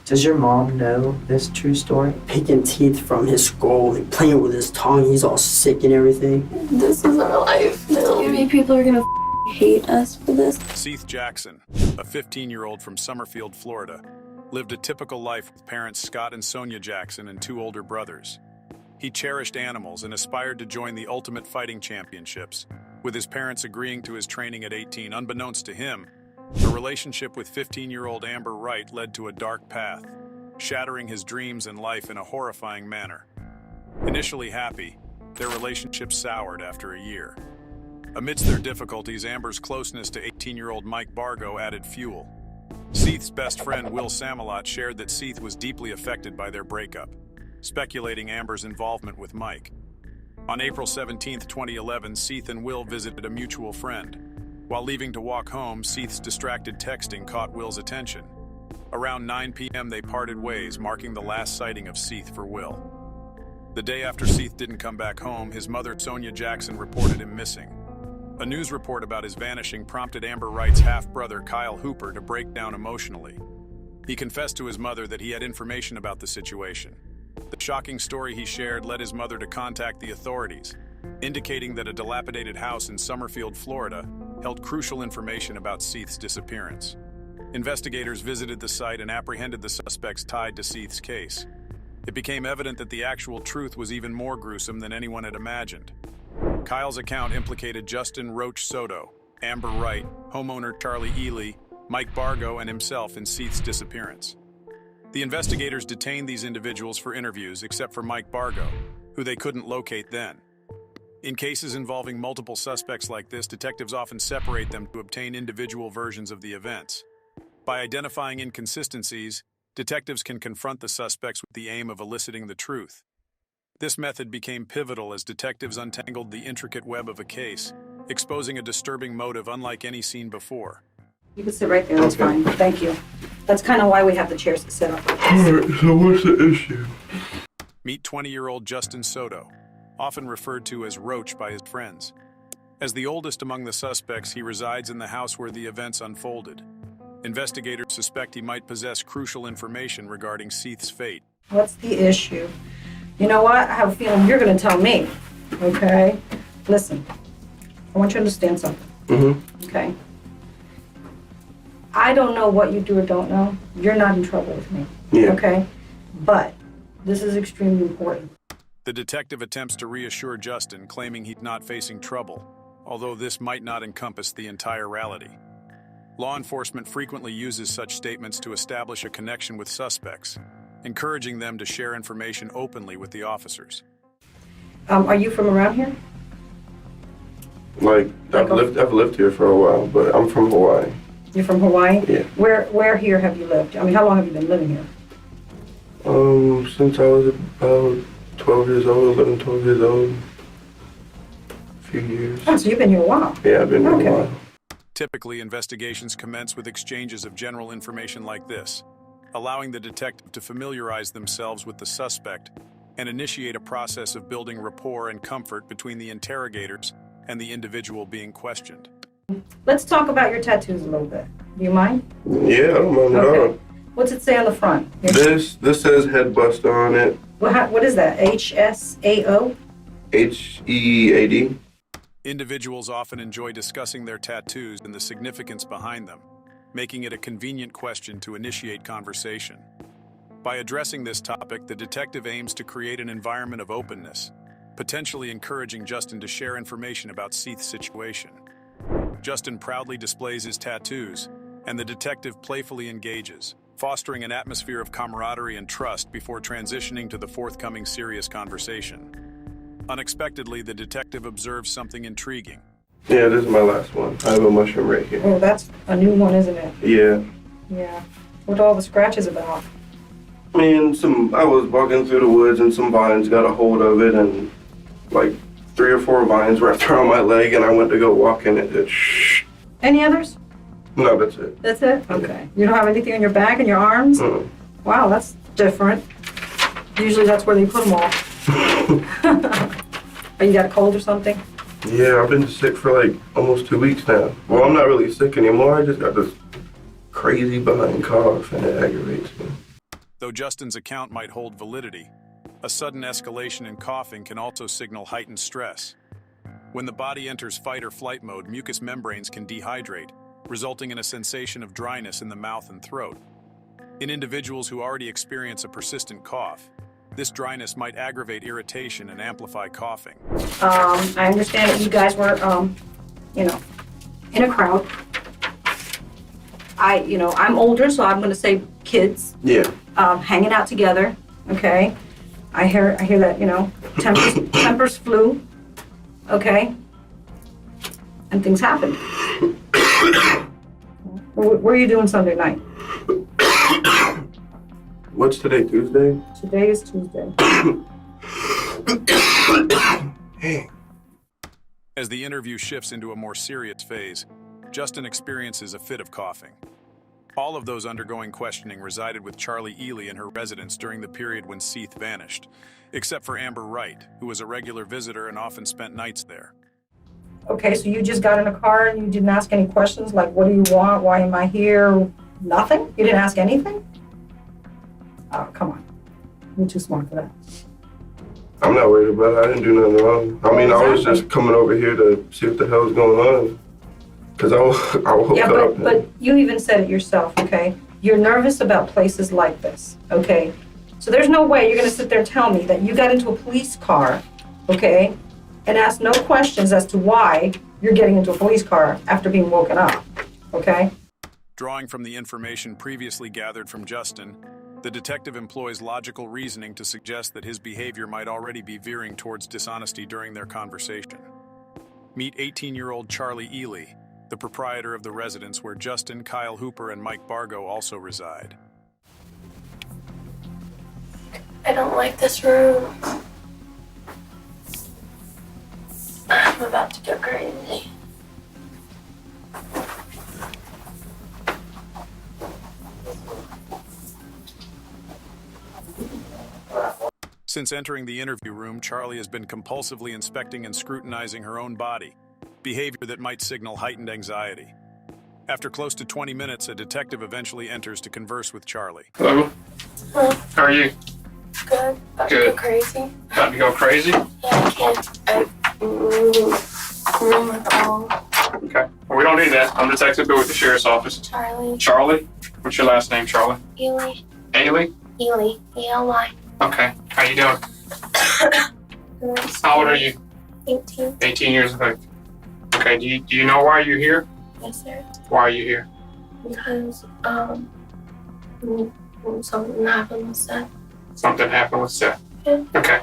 Does your mom know this true story? Picking teeth from his skull and playing with his tongue. He's all sick and everything. This is our life now. Maybe people are gonna hate us for this. Seth Jackson, a 15-year-old from Summerfield, Florida, lived a typical life with parents Scott and Sonia Jackson and 2 older brothers. He cherished animals and aspired to join the Ultimate Fighting Championships, with his parents agreeing to his training at 18. Unbeknownst to him, a relationship with 15-year-old Amber Wright led to a dark path, shattering his dreams and life in a horrifying manner. Initially happy, their relationship soured after a year. Amidst their difficulties, Amber's closeness to 18-year-old Mike Bargo added fuel. Seth's best friend Will Samalot shared that Seth was deeply affected by their breakup, speculating Amber's involvement with Mike. On April 17, 2011, Seth and Will visited a mutual friend. While leaving to walk home, Seth's distracted texting caught Will's attention. Around 9 p.m. they parted ways, marking the last sighting of Seth for Will. The day after Seth didn't come back home, his mother, Sonia Jackson, reported him missing. A news report about his vanishing prompted Amber Wright's half-brother, Kyle Hooper, to break down emotionally. He confessed to his mother that he had information about the situation. The shocking story he shared led his mother to contact the authorities, indicating that a dilapidated house in Summerfield, Florida, held crucial information about Seth's disappearance. Investigators visited the site and apprehended the suspects tied to Seth's case. It became evident that the actual truth was even more gruesome than anyone had imagined. Kyle's account implicated Justin Roach Soto, Amber Wright, homeowner Charlie Ely, Mike Bargo, and himself in Seth's disappearance. The investigators detained these individuals for interviews, except for Mike Bargo, who they couldn't locate then. In cases involving multiple suspects like this, detectives often separate them to obtain individual versions of the events. By identifying inconsistencies, detectives can confront the suspects with the aim of eliciting the truth. This method became pivotal as detectives untangled the intricate web of a case, exposing a disturbing motive unlike any seen before. You can sit right there, that's fine. Thank you. That's kind of why we have the chairs to sit up. Alright, so what's the issue? Meet 20-year-old Justin Soto, often referred to as Roach by his friends. As the oldest among the suspects, he resides in the house where the events unfolded. Investigators suspect he might possess crucial information regarding Seth's fate. What's the issue? You know what? I have a feeling you're going to tell me, okay? Listen, I want you to understand something, okay? I don't know what you do or don't know. You're not in trouble with me, okay? But this is extremely important. The detective attempts to reassure Justin, claiming he's not facing trouble, although this might not encompass the entire reality. Law enforcement frequently uses such statements to establish a connection with suspects, encouraging them to share information openly with the officers. Are you from around here? I've lived here for a while, but I'm from Hawaii. You're from Hawaii? Yeah. Where here have you lived? I mean, how long have you been living here? Since I was about 12 years old, 11, 12 years old. A few years. Oh, so you've been here a while. Yeah, I've been here a while. Typically, investigations commence with exchanges of general information like this, allowing the detective to familiarize themselves with the suspect and initiate a process of building rapport and comfort between the interrogators and the individual being questioned. Let's talk about your tattoos a little bit. Do you mind? Yeah, I don't mind at all. What's it say on the front? This says head buster on it. What is that? HSAO? HEAD. Individuals often enjoy discussing their tattoos and the significance behind them, making it a convenient question to initiate conversation. By addressing this topic, the detective aims to create an environment of openness, potentially encouraging Justin to share information about Seth's situation. Justin proudly displays his tattoos, and the detective playfully engages, fostering an atmosphere of camaraderie and trust before transitioning to the forthcoming serious conversation. Unexpectedly, the detective observes something intriguing. Yeah, this is my last one. I have a mushroom right here. Oh, that's a new one, isn't it? Yeah. Yeah. What are all the scratches about? I mean, I was walking through the woods and some vines got a hold of it, and like 3 or 4 vines wrapped around my leg, and I went to go walk in it. Shh. Any others? No, that's it. That's it? Okay. You don't have anything on your back and your arms? Wow, that's different. Usually that's where they put them all. You got a cold or something? Yeah, I've been sick for like almost 2 weeks now. Well, I'm not really sick anymore. I just got this crazy behind cough, and it aggravates me. Though Justin's account might hold validity, a sudden escalation in coughing can also signal heightened stress. When the body enters fight or flight mode, mucous membranes can dehydrate, resulting in a sensation of dryness in the mouth and throat. In individuals who already experience a persistent cough, this dryness might aggravate irritation and amplify coughing. I understand that you guys were, in a crowd. I'm older, so I'm gonna say kids. Yeah. Hanging out together, okay? I hear that, tempers flew, okay? And things happened. What were you doing Sunday night? What's today, Tuesday? Today is Tuesday. Hey. As the interview shifts into a more serious phase, Justin experiences a fit of coughing. All of those undergoing questioning resided with Charlie Ely in her residence during the period when Seath vanished, except for Amber Wright, who was a regular visitor and often spent nights there. Okay, so you just got in a car and you didn't ask any questions like, what do you want? Why am I here? Nothing? You didn't ask anything? Oh, come on. You're too smart for that. I'm not worried about it. I didn't do nothing wrong. I mean, I was just coming over here to see what the hell's going on. Because I woke up. But you even said it yourself, okay? You're nervous about places like this, okay? So there's no way you're going to sit there and tell me that you got into a police car, okay, and ask no questions as to why you're getting into a police car after being woken up, okay? Drawing from the information previously gathered from Justin, the detective employs logical reasoning to suggest that his behavior might already be veering towards dishonesty during their conversation. Meet 18-year-old Charlie Ely, the proprietor of the residence where Justin, Kyle Hooper, and Mike Bargo also reside. I don't like this room. I'm about to go crazy. Since entering the interview room, Charlie has been compulsively inspecting and scrutinizing her own body, behavior that might signal heightened anxiety. After close to 20 minutes, a detective eventually enters to converse with Charlie. Hello. Huh? How are you? Good. About to Good. go crazy. About to go crazy? Yeah, I can't. Recall. Okay. Well, we don't need that. I'm Detective Bill with the Sheriff's Office. Charlie. Charlie? What's your last name, Charlie? Ely. Ailey? Ely. E-L-Y. Okay. How you doing? How old are you? 18. 18 years of age. Okay. Do you know why you're here? Yes, sir. Why are you here? Because, something happened with Seth. Something happened with Seth. Yeah. Okay.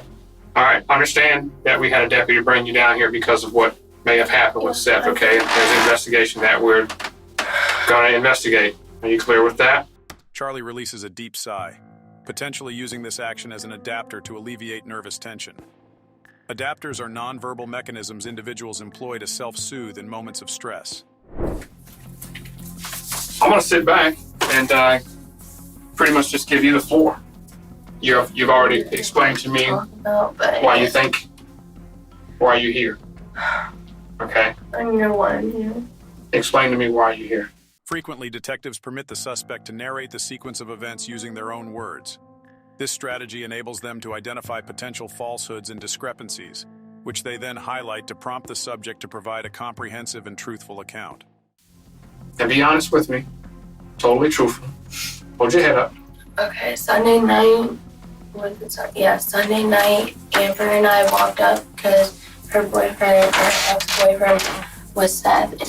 All right. Understand that we had a deputy bring you down here because of what may have happened with Seth, okay? There's an investigation that we're going to investigate. Are you clear with that? Charlie releases a deep sigh, potentially using this action as an adapter to alleviate nervous tension. Adapters are nonverbal mechanisms individuals employ to self-soothe in moments of stress. I'm going to sit back and pretty much just give you the floor. You've already explained to me why you think, why you're here. Okay? I know why I'm here. Explain to me why you're here. Frequently, detectives permit the suspect to narrate the sequence of events using their own words. This strategy enables them to identify potential falsehoods and discrepancies, which they then highlight to prompt the subject to provide a comprehensive and truthful account. And be honest with me. Totally truthful. Hold your head up. Okay, Sunday night. Sunday night, Amber and I walked up because her boyfriend, her ex-boyfriend, was Seth, and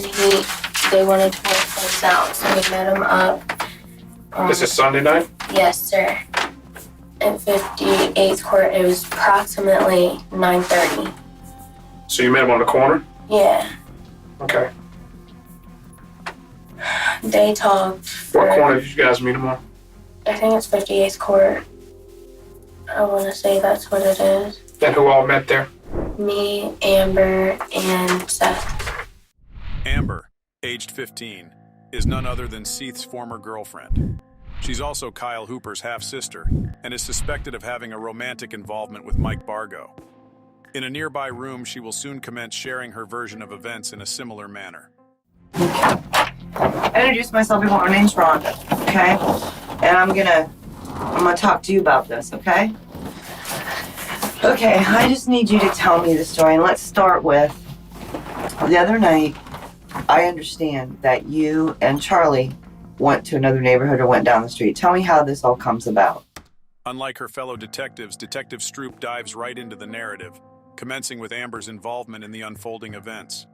they wanted to work things out, so we met him up. This is Sunday night? Yes, sir. At 58th Court, it was approximately 9:30. So you met him on the corner? Yeah, Okay. they talked for, What corner did you guys meet him on? I think it's 58th Court. I want to say that's what it is. And who all met there? Me, Amber, and Seth. Amber, aged 15, is none other than Seath's former girlfriend. She's also Kyle Hooper's half-sister and is suspected of having a romantic involvement with Mike Bargo. In a nearby room, she will soon commence sharing her version of events in a similar manner. I introduced myself before. My name's Rhonda, okay? And I'm gonna I'm gonna talk to you about this, okay? Okay, I just need you to tell me the story, and let's start with the other night. I understand that you and Charlie went to another neighborhood or went down the street. Tell me how this all comes about. Unlike her fellow detectives, Detective Stroop dives right into the narrative, commencing with Amber's involvement in the unfolding events.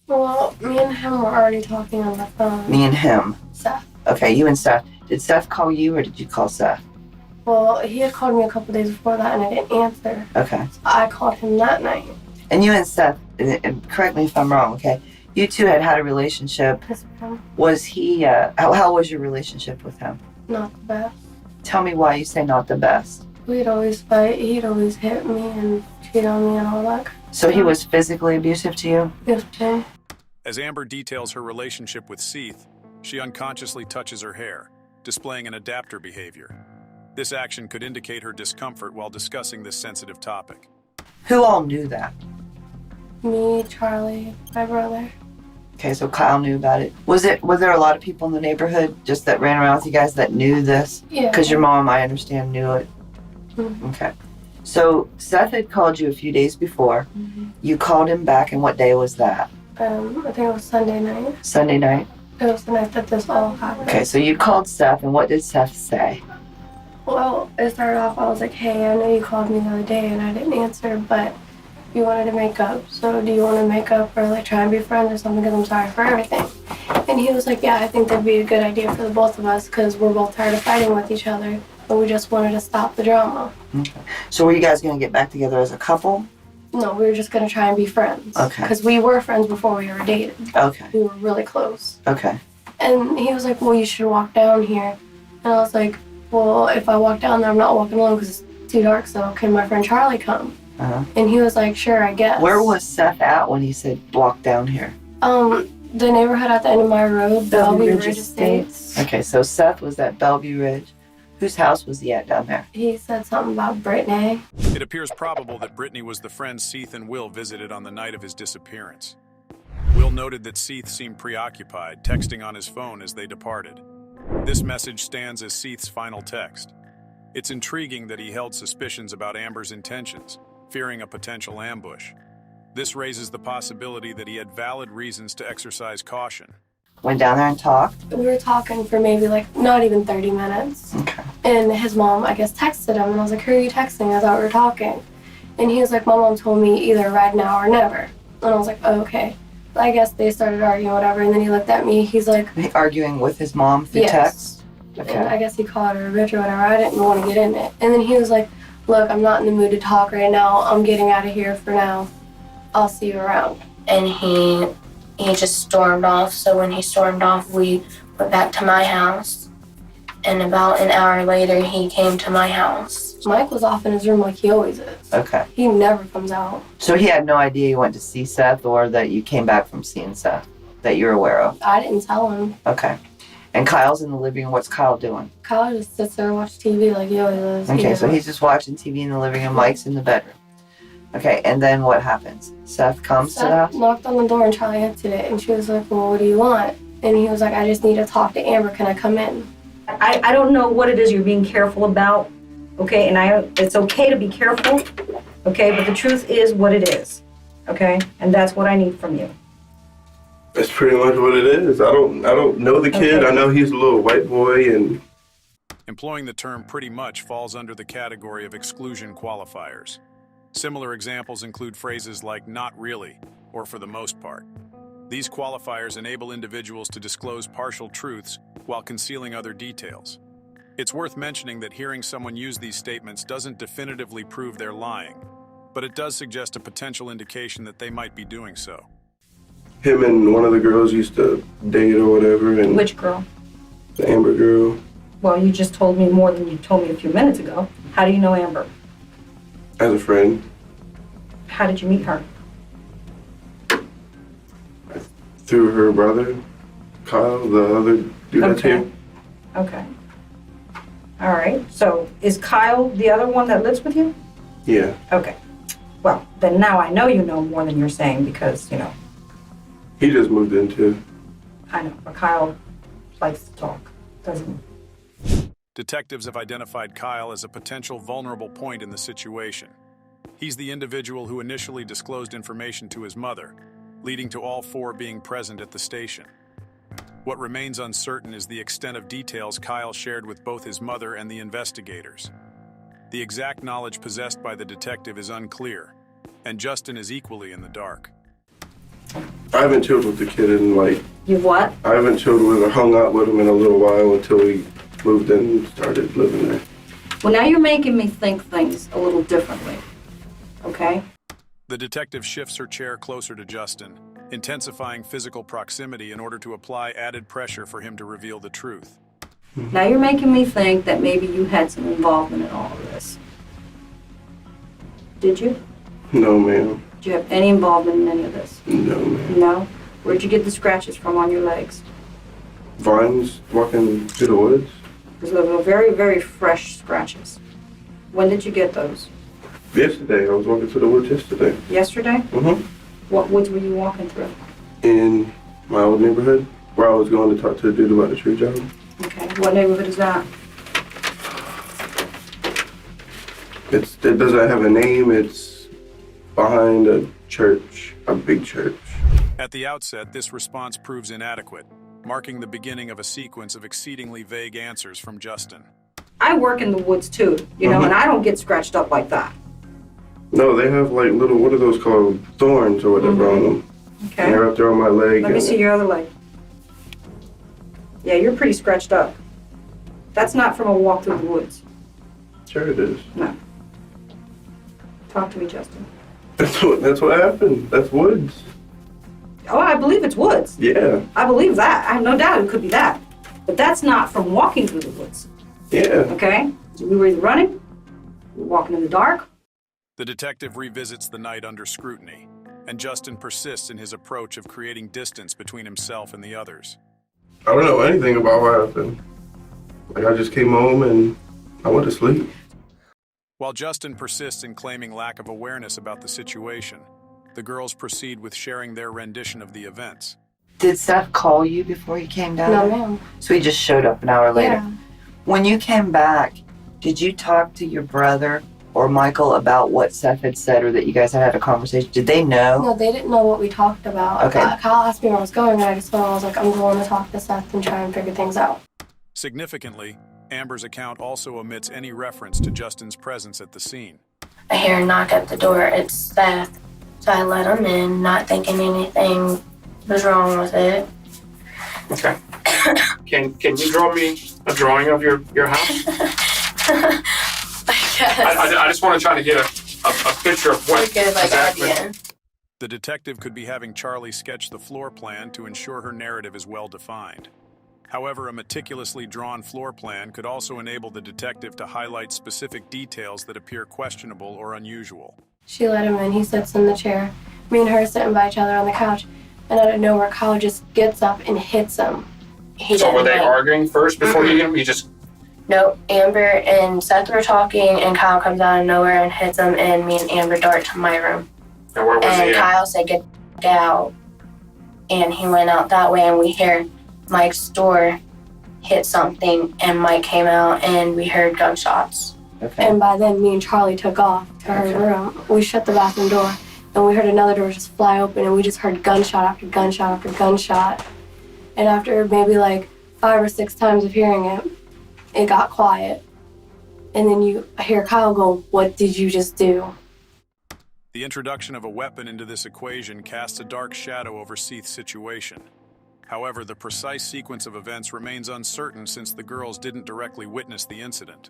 Well, me and him were already talking on the phone. Me and him. Seth. Okay, you and Seth. Did Seth call you or did you call Seth? Well, he had called me a couple days before that and I didn't answer. Okay. So I called him that night. And you and Seth, and correct me if I'm wrong, okay? You two had a relationship. Yes, ma'am. Was he, how was your relationship with him? Not the best. Tell me why you say not the best. We'd always fight. He'd always hit me and cheat on me and all that. So he was physically abusive to you? Yes, ma'am. As Amber details her relationship with Seath, she unconsciously touches her hair, displaying an adapter behavior. This action could indicate her discomfort while discussing this sensitive topic. Who all knew that? Me, Charlie, my brother. Okay, so Kyle knew about it. Was there a lot of people in the neighborhood just that ran around with you guys that knew this? Yeah. Because your mom, I understand, knew it. Mm-hmm. Okay. So Seth had called you a few days before. Mm-hmm. You called him back, and what day was that? I think it was Sunday night. Sunday night? It was the night that this all happened. Okay, so you called Seth, and what did Seth say? Well, it started off, I was like, hey, I know you called me the other day and I didn't answer, but you wanted to make up. So do you want to make up or like try and be friends or something because I'm sorry for everything? And he was like, yeah, I think that'd be a good idea for the both of us because we're both tired of fighting with each other. But we just wanted to stop the drama. Okay. So were you guys going to get back together as a couple? No, we were just going to try and be friends. Okay. Because we were friends before we ever dated. Okay. We were really close. Okay. And he was like, well, you should walk down here. And I was like, well, if I walk down there, I'm not walking alone because it's too dark, so can my friend Charlie come? Uh-huh. And he was like, sure, I guess. Where was Seth at when he said walk down here? The neighborhood at the end of my road, Bellevue Ridge Estates. Okay, so Seth was at Bellevue Ridge. Whose house was he at down there? He said something about Brittany. It appears probable that Brittany was the friend Seath and Will visited on the night of his disappearance. Will noted that Seath seemed preoccupied, texting on his phone as they departed. This message stands as Seath's final text. It's intriguing that he held suspicions about Amber's intentions, fearing a potential ambush. This raises the possibility that he had valid reasons to exercise caution. Went down there and talked? We were talking for maybe like not even 30 minutes. Okay. And his mom, I guess, texted him. And I was like, who are you texting? I thought we were talking. And he was like, my mom told me either right now or never. And I was like, oh, okay. I guess they started arguing, whatever. And then he looked at me. He's like, arguing with his mom through text? Okay. And I guess he called her a bitch or whatever. I didn't want to get in it. And then he was like, look, I'm not in the mood to talk right now. I'm getting out of here for now. I'll see you around. And he just stormed off. So when he stormed off, we went back to my house. And about an hour later, he came to my house. Mike was off in his room like he always is. Okay. He never comes out. So he had no idea you went to see Seth or that you came back from seeing Seth that you're aware of? I didn't tell him. Okay. And Kyle's in the living room. What's Kyle doing? Kyle just sits there and watches TV like he always is. Okay, so he's just watching TV in the living room. Mike's in the bedroom. Okay, and then what happens? Seth comes to the house? Knocked on the door and Charlie answered it. And she was like, well, what do you want? And he was like, I just need to talk to Amber. Can I come in? I don't know what it is you're being careful about, okay? And it's okay to be careful, okay? But the truth is what it is, okay? And that's what I need from you. That's pretty much what it is. I don't know the kid. Okay. I know he's a little white boy and... Employing the term pretty much falls under the category of exclusion qualifiers. Similar examples include phrases like not really or for the most part. These qualifiers enable individuals to disclose partial truths while concealing other details. It's worth mentioning that hearing someone use these statements doesn't definitively prove they're lying, but it does suggest a potential indication that they might be doing so. Him and one of the girls used to date or whatever. And Which girl? the Amber girl. Well, you just told me more than you told me a few minutes ago. How do you know Amber? As a friend. How did you meet her? Through her brother, Kyle, the other dude that's here. Okay. All right. So is Kyle the other one that lives with you? Yeah. Okay. Well, then now I know you know more than you're saying because, you know, He just moved in too. I know, but Kyle likes to talk, doesn't he? Detectives have identified Kyle as a potential vulnerable point in the situation. He's the individual who initially disclosed information to his mother, leading to all four being present at the station. What remains uncertain is the extent of details Kyle shared with both his mother and the investigators. The exact knowledge possessed by the detective is unclear, and Justin is equally in the dark. I haven't chilled with the kid in You what? I haven't chilled with or hung out with him in a little while until we moved in and started living there. Well, now you're making me think things a little differently. Okay? The detective shifts her chair closer to Justin, intensifying physical proximity in order to apply added pressure for him to reveal the truth. Now you're making me think that maybe you had some involvement in all of this. Did you? No, ma'am. Did you have any involvement in any of this? No, ma'am. No? Where'd you get the scratches from on your legs? Vines walking through the woods. Because those were very, very fresh scratches. When did you get those? Yesterday. I was walking through the woods yesterday. Yesterday? Mm-hmm. What woods were you walking through? In my old neighborhood, where I was going to talk to the dude about the tree job. Okay. What neighborhood is that? It doesn't have a name. It's behind a church, a big church. At the outset, this response proves inadequate, marking the beginning of a sequence of exceedingly vague answers from Justin. I work in the woods too, and I don't get scratched up like that. No, they have little, what are those called? Thorns or whatever on them. Okay. And they're up there on my leg. Let me see your other leg. Yeah, you're pretty scratched up. That's not from a walk through the woods. Sure it is. No. Talk to me, Justin. That's what happened. That's woods. Oh, I believe it's woods. Yeah. I believe that. I have no doubt it could be that. But that's not from walking through the woods. Yeah. Okay? So we were either running, we were walking in the dark. The detective revisits the night under scrutiny, and Justin persists in his approach of creating distance between himself and the others. I don't know anything about what happened. I just came home and I went to sleep. While Justin persists in claiming lack of awareness about the situation, the girls proceed with sharing their rendition of the events. Did Seth call you before he came down? No, ma'am. So he just showed up an hour later. Yeah. When you came back, did you talk to your brother or Michael about what Seth had said, or that you guys had a conversation? Did they know? No, they didn't know what we talked about. Okay. Kyle asked me where I was going, and I just told him, I was like, I'm going to talk to Seth and try and figure things out. Significantly, Amber's account also omits any reference to Justin's presence at the scene. I hear a knock at the door. It's Seth. So I let him in, not thinking anything was wrong with it. Okay. Can you draw me a drawing of your house? I guess. I just want to try to get a picture of what Okay, like exactly. idea. The detective could be having Charlie sketch the floor plan to ensure her narrative is well defined. However, a meticulously drawn floor plan could also enable the detective to highlight specific details that appear questionable or unusual. She let him in. He sits in the chair. Me and her sitting by each other on the couch. And out of nowhere, Kyle just gets up and hits him. So were they arguing first before you hit him? You just... No, Amber and Seth were talking, and Kyle comes out of nowhere and hits him, and me and Amber dart to my room. And where was And he at? Kyle said, get out. And he went out that way, and we heard Mike's door hit something, and Mike came out, and we heard gunshots. Okay. And by then, me and Charlie took off to her room. We shut the bathroom door, and we heard another door just fly open, and we just heard gunshot after gunshot after gunshot. And after maybe 5 or 6 times of hearing it, it got quiet. And then you hear Kyle go, "What did you just do?" The introduction of a weapon into this equation casts a dark shadow over Seath's situation. However, the precise sequence of events remains uncertain since the girls didn't directly witness the incident.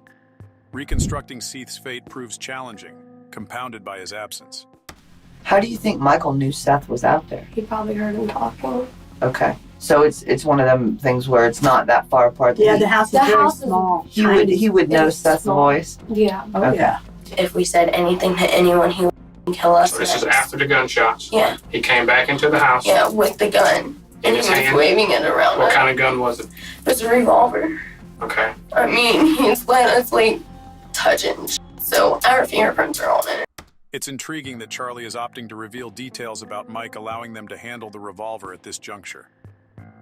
Reconstructing Seath's fate proves challenging, compounded by his absence. How do you think Michael knew Seth was out there? He probably heard him talking. Okay. So it's one of them things where it's not that far apart. Yeah, the house is The very house is small. He would know It's Seth's small. voice. Yeah. Oh, Okay. yeah. If we said anything to anyone, he would kill us. So this is after the gunshots. Yeah. He came back into the house. Yeah, with the gun. In And his he was hand? waving it around. What kind of gun was it? It was a revolver. Okay. I mean, he's letting us touching. So our fingerprints are on it. It's intriguing that Charlie is opting to reveal details about Mike, allowing them to handle the revolver at this juncture.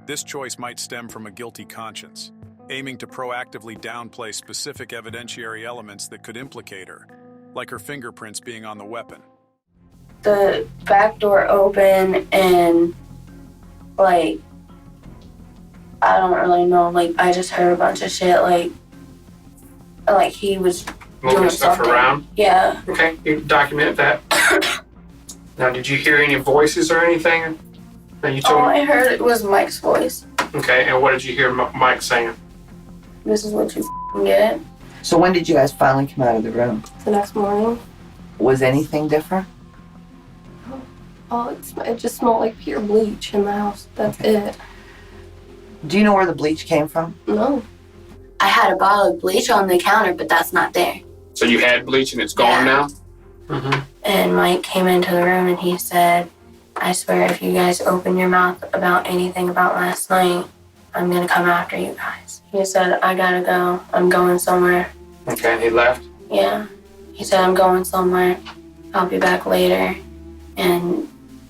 This choice might stem from a guilty conscience, aiming to proactively downplay specific evidentiary elements that could implicate her, like her fingerprints being on the weapon. The back door open and, like, I don't really know, like, I just heard a bunch of shit, like he was Moving doing stuff something. around? Yeah. Okay, you document that. Now, did you hear any voices or anything that you told All me? I heard it was Mike's voice. Okay, and what did you hear Mike saying? This is what you get. So when did you guys finally come out of the room? The next morning, Was anything different? it just smelled like pure bleach in the house. That's it. Do you know where the bleach came from? No. I had a bottle of bleach on the counter, but that's not there. So you had bleach and it's gone Yeah. now? Mm-hmm. And Mike came into the room and he said, I swear if you guys open your mouth about anything about last night, I'm gonna come after you guys. He said, I gotta go. I'm going somewhere. Okay, and he left? Yeah. He said, I'm going somewhere. I'll be back later. And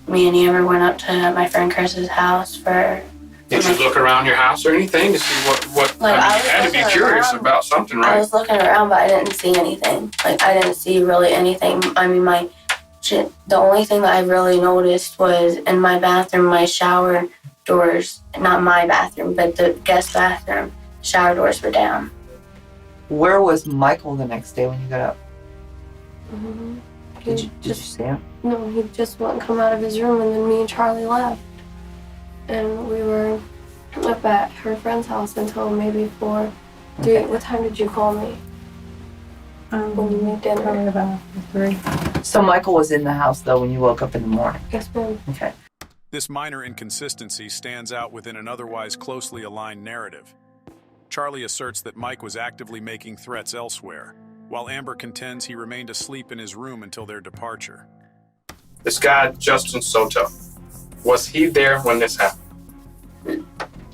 me and Amber went up to my friend Chris's house for... Did you look around your house or anything to see what Like, I I mean, you had to be was curious looking about something, I right? was looking around, but I didn't see anything. Like, I didn't see really anything. I mean, the only thing that I really noticed was in my bathroom, my shower doors, not my bathroom, but the guest bathroom, shower doors were down. Where was Michael the next day when you got up? Mm-hmm. Did you see him? No, he just wouldn't come out of his room, and then me and Charlie left. And we were up at her friend's house until maybe 4, 3. Okay. What time did you call me? When you made dinner? Probably about 3. So Michael was in the house though when you woke up in the morning. Yes, ma'am. Okay. This minor inconsistency stands out within an otherwise closely aligned narrative. Charlie asserts that Mike was actively making threats elsewhere, while Amber contends he remained asleep in his room until their departure. This guy, Justin Soto, was he there when this happened?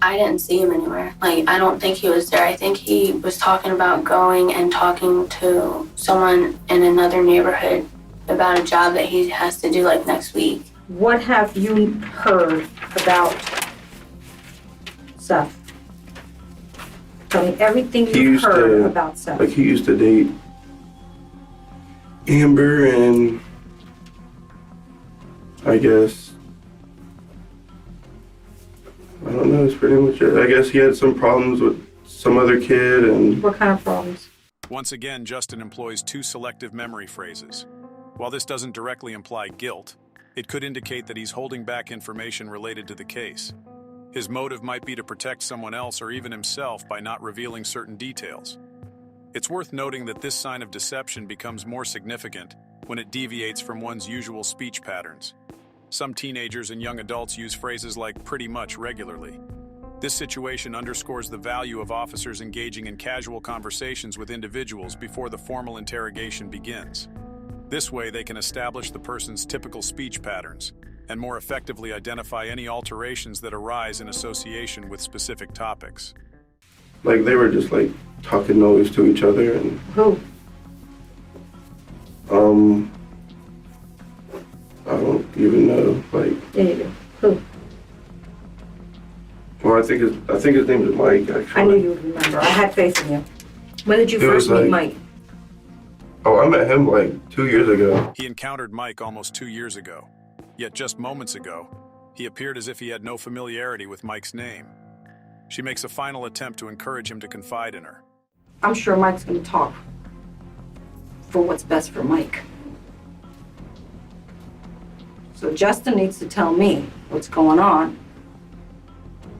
I didn't see him anywhere. Like, I don't think he was there. I think he was talking about going and talking to someone in another neighborhood about a job that he has to do, like, next week. What have you heard about Seth? Tell me everything He you've used heard to- about Seth. Like he used to date Amber, and I guess I don't know. It's pretty much it. I guess he had some problems with some other kid, and What kind of problems? Once again, Justin employs two selective memory phrases. While this doesn't directly imply guilt, it could indicate that he's holding back information related to the case. His motive might be to protect someone else or even himself by not revealing certain details. It's worth noting that this sign of deception becomes more significant when it deviates from one's usual speech patterns. Some teenagers and young adults use phrases like pretty much regularly. This situation underscores the value of officers engaging in casual conversations with individuals before the formal interrogation begins. This way, they can establish the person's typical speech patterns and more effectively identify any alterations that arise in association with specific topics. like they were just like talking noise to each other, and Who? I don't even know. Like, Yeah, you do. Who? well, I think his name is Mike. Actually, I knew you would remember. I had faith in you. When did you It was first meet like- Mike? Oh, I met him like 2 years ago. He encountered Mike almost 2 years ago, yet just moments ago, he appeared as if he had no familiarity with Mike's name. She makes a final attempt to encourage him to confide in her. I'm sure Mike's going to talk for what's best for Mike. So Justin needs to tell me what's going on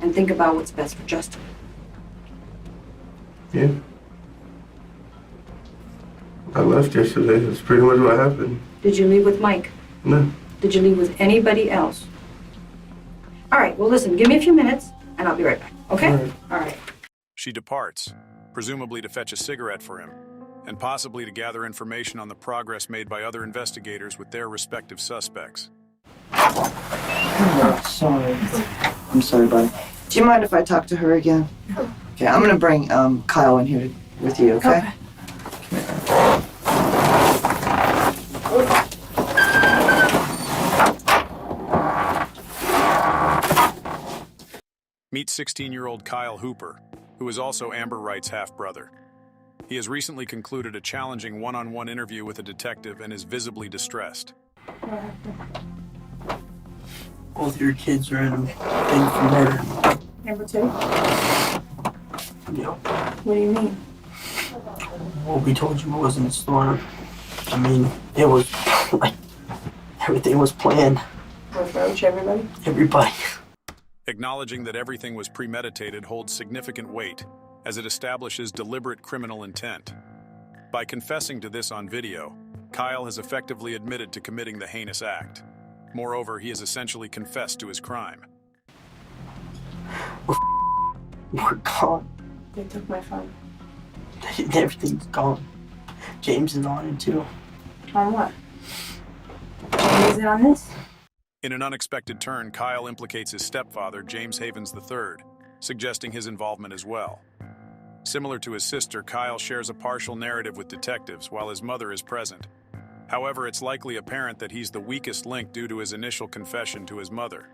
and think about what's best for Justin. Yeah. I left yesterday. That's pretty much what happened. Did you leave with Mike? No. Did you leave with anybody else? All right, well, listen, give me a few minutes and I'll be right back, okay? All right. All right. She departs, presumably to fetch a cigarette for him, and possibly to gather information on the progress made by other investigators with their respective suspects. Oh, sorry. I'm sorry, buddy. Do you mind if I talk to her again? Okay, I'm gonna bring Kyle in here with you, okay? Meet 16-year-old Kyle Hooper, who is also Amber Wright's half-brother. He has recently concluded a challenging one-on-one interview with a detective and is visibly distressed. Both your kids are in a thing for murder. Number 2? Yeah. What do you mean? What we told you was in the store. I mean, it was like everything was planned. With Roach, everybody? Everybody. Acknowledging that everything was premeditated holds significant weight, as it establishes deliberate criminal intent. By confessing to this on video, Kyle has effectively admitted to committing the heinous act. Moreover, he has essentially confessed to his crime. We're gone. They took my phone. Everything's gone. James is on it too. On what? Is it on this? In an unexpected turn, Kyle implicates his stepfather, James Havens III, suggesting his involvement as well. Similar to his sister, Kyle shares a partial narrative with detectives while his mother is present. However, it's likely apparent that he's the weakest link due to his initial confession to his mother.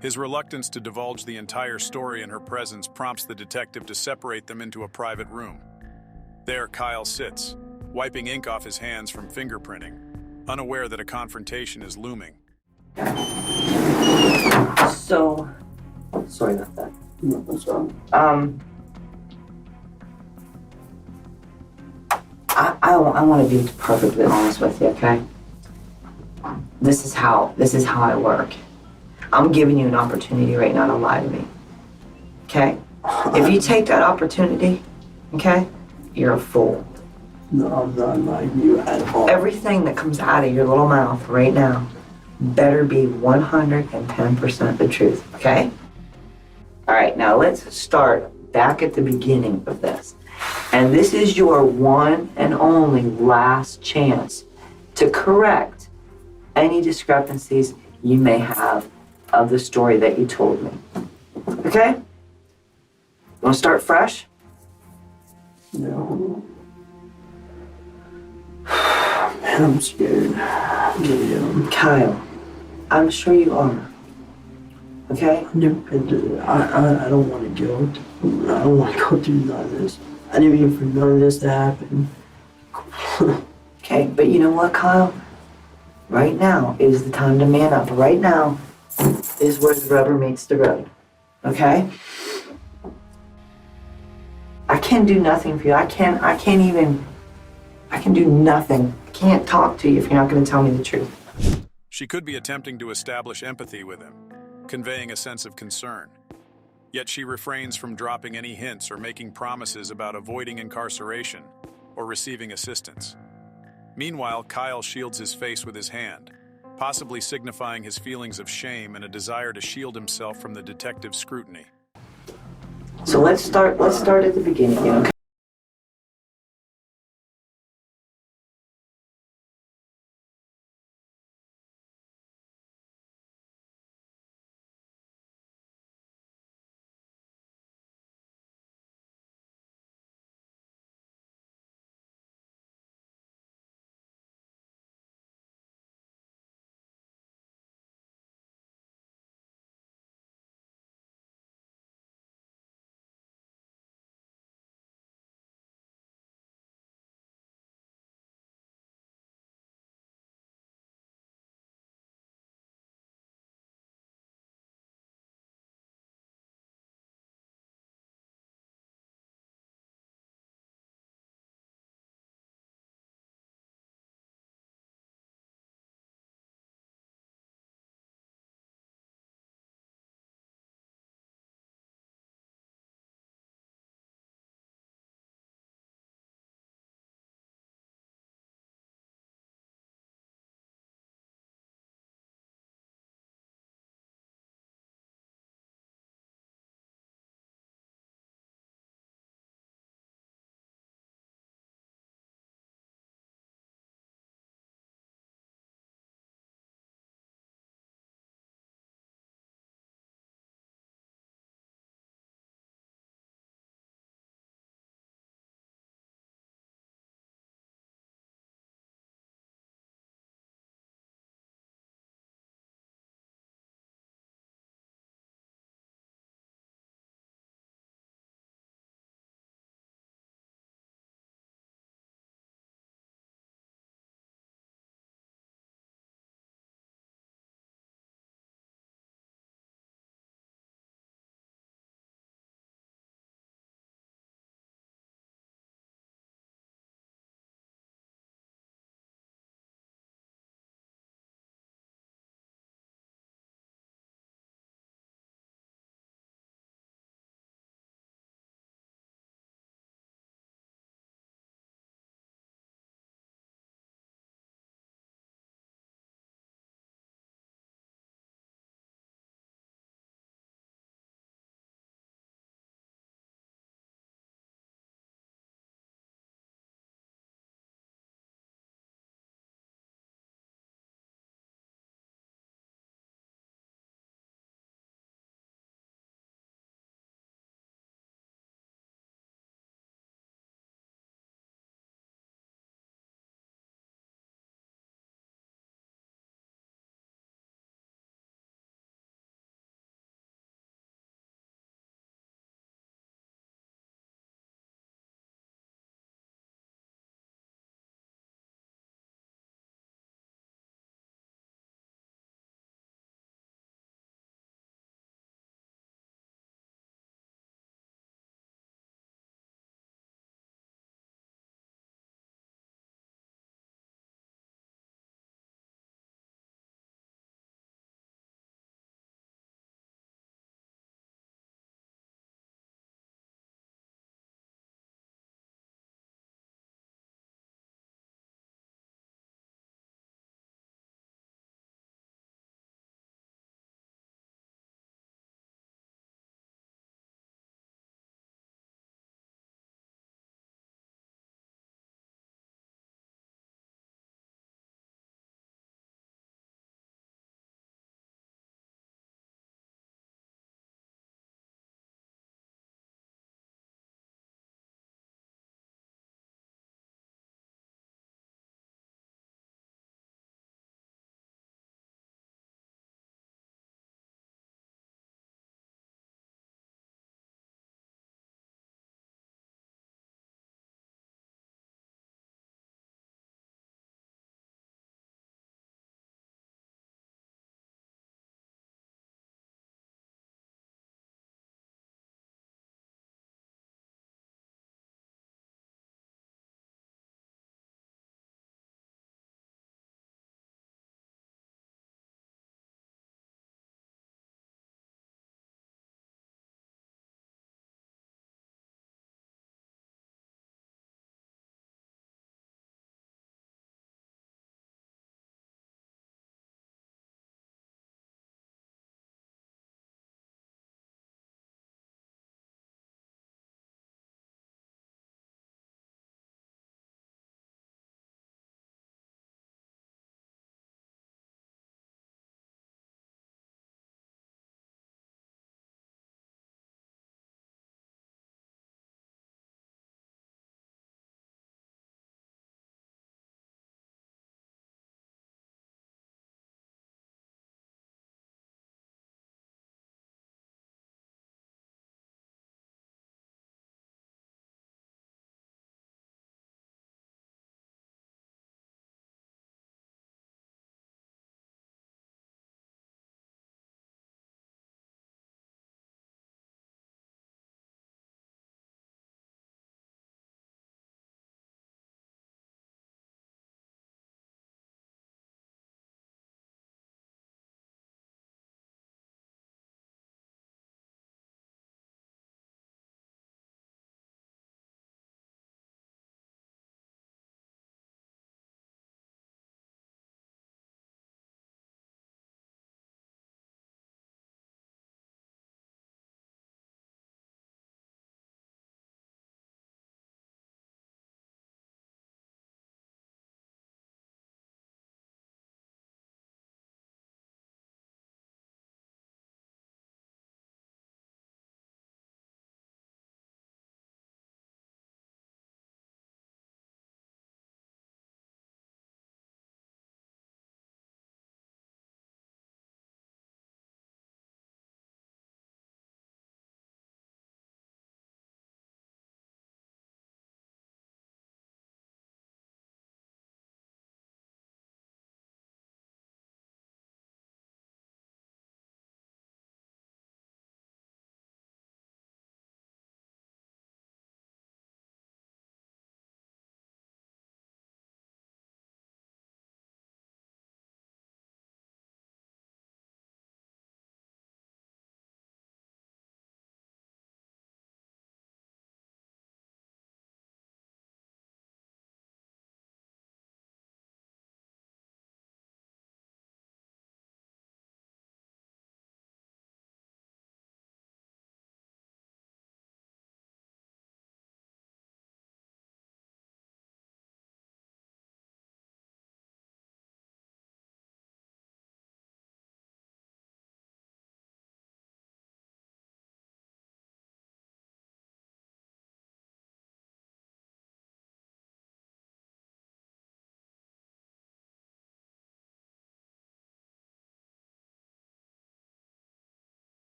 His reluctance to divulge the entire story in her presence prompts the detective to separate them into a private room. There, Kyle sits, wiping ink off his hands from fingerprinting, unaware that a confrontation is looming. So, sorry about that. What's wrong? I want to be perfectly honest with you, okay? This is how I work. I'm giving you an opportunity right now to lie to me, okay? If you take that opportunity, okay, you're a fool. No, I'm not lying to you at all. Everything that comes out of your little mouth right now better be 110% the truth, okay? All right, now let's start back at the beginning of this. And this is your one and only last chance to correct any discrepancies you may have of the story that you told me. Okay? You want to start fresh? No. Man, I'm scared. Yeah. Kyle, I'm sure you are. Okay? I've never been to, I don't want to go. I don't want to go through none of this. I didn't mean for none of this to happen. Okay, but you know what, Kyle? Right now is the time to man up. Right now is where the rubber meets the road. Okay? I can do nothing for you. I can do nothing. I can't talk to you if you're not going to tell me the truth. She could be attempting to establish empathy with him, conveying a sense of concern. Yet she refrains from dropping any hints or making promises about avoiding incarceration or receiving assistance. Meanwhile, Kyle shields his face with his hand, possibly signifying his feelings of shame and a desire to shield himself from the detective's scrutiny. So let's start at the beginning, okay?